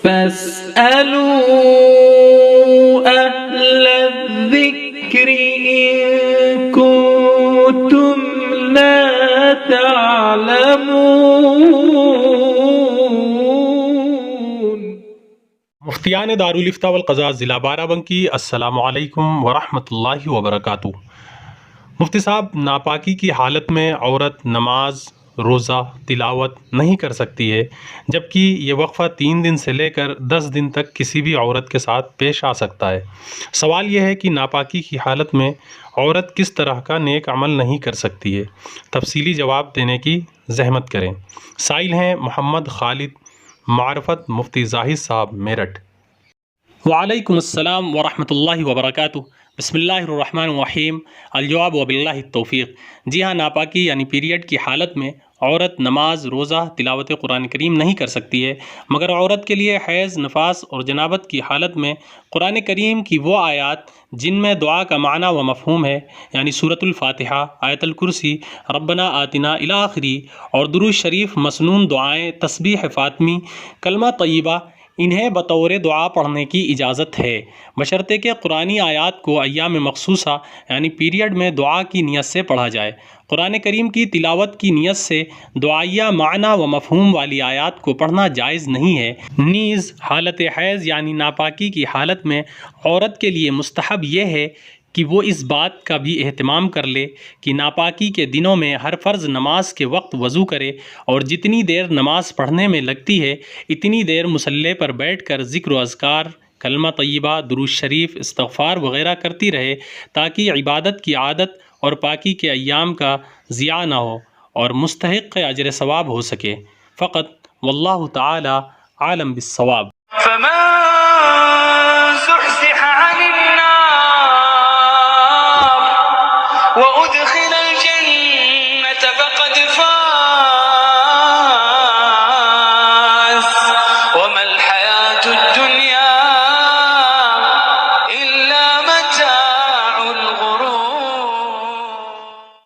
فاسألوا أهل الذكر إن كنتم لا تعلمون۔ مفتیان دارالفتاء والقضاء ضلع بارہ بنکی، السلام علیکم ورحمۃ اللہ وبرکاتہ۔ مفتی صاحب، ناپاکی کی حالت میں عورت نماز، روزہ، تلاوت نہیں کر سکتی ہے، جبکہ یہ وقفہ 3 دن سے لے کر 10 دن تک کسی بھی عورت کے ساتھ پیش آ سکتا ہے۔ سوال یہ ہے کہ ناپاکی کی حالت میں عورت کس طرح کا نیک عمل نہیں کر سکتی ہے؟ تفصیلی جواب دینے کی زحمت کریں۔ سائل ہیں محمد خالد معرفت مفتی زاہد صاحب، میرٹھ۔ وعلیکم السلام ورحمۃ اللہ وبرکاتہ۔ بسم اللہ الرحمن الرحیم۔ الجواب وباللہ التوفیق۔ جی ہاں، ناپاکی یعنی پیریڈ کی حالت میں عورت نماز، روزہ، تلاوت قرآن کریم نہیں کر سکتی ہے، مگر عورت کے لیے حیض، نفاس اور جنابت کی حالت میں قرآن کریم کی وہ آیات جن میں دعا کا معنی و مفہوم ہے، یعنی سورۃ الفاتحہ، آیت الکرسی، ربنا آتنا الی آخری، اور درود شریف، مسنون دعائیں، تسبیح فاطمی، کلمہ طیبہ، انہیں بطور دعا پڑھنے کی اجازت ہے، بشرطے کہ قرآنی آیات کو ایام مخصوصہ یعنی پیریڈ میں دعا کی نیت سے پڑھا جائے۔ قرآن کریم کی تلاوت کی نیت سے دعائیہ معنی و مفہوم والی آیات کو پڑھنا جائز نہیں ہے۔ نیز حالت حیض یعنی ناپاکی کی حالت میں عورت کے لیے مستحب یہ ہے کہ وہ اس بات کا بھی اہتمام کر لے کہ ناپاکی کے دنوں میں ہر فرض نماز کے وقت وضو کرے، اور جتنی دیر نماز پڑھنے میں لگتی ہے اتنی دیر مصلی پر بیٹھ کر ذکر و اذکار، کلمہ طیبہ، درود شریف، استغفار وغیرہ کرتی رہے، تاکہ عبادت کی عادت اور پاکی کے ایام کا ضیاع نہ ہو اور مستحق اجر ثواب ہو سکے۔ فقط واللہ تعالی عالم بالصواب۔ فمن زحزح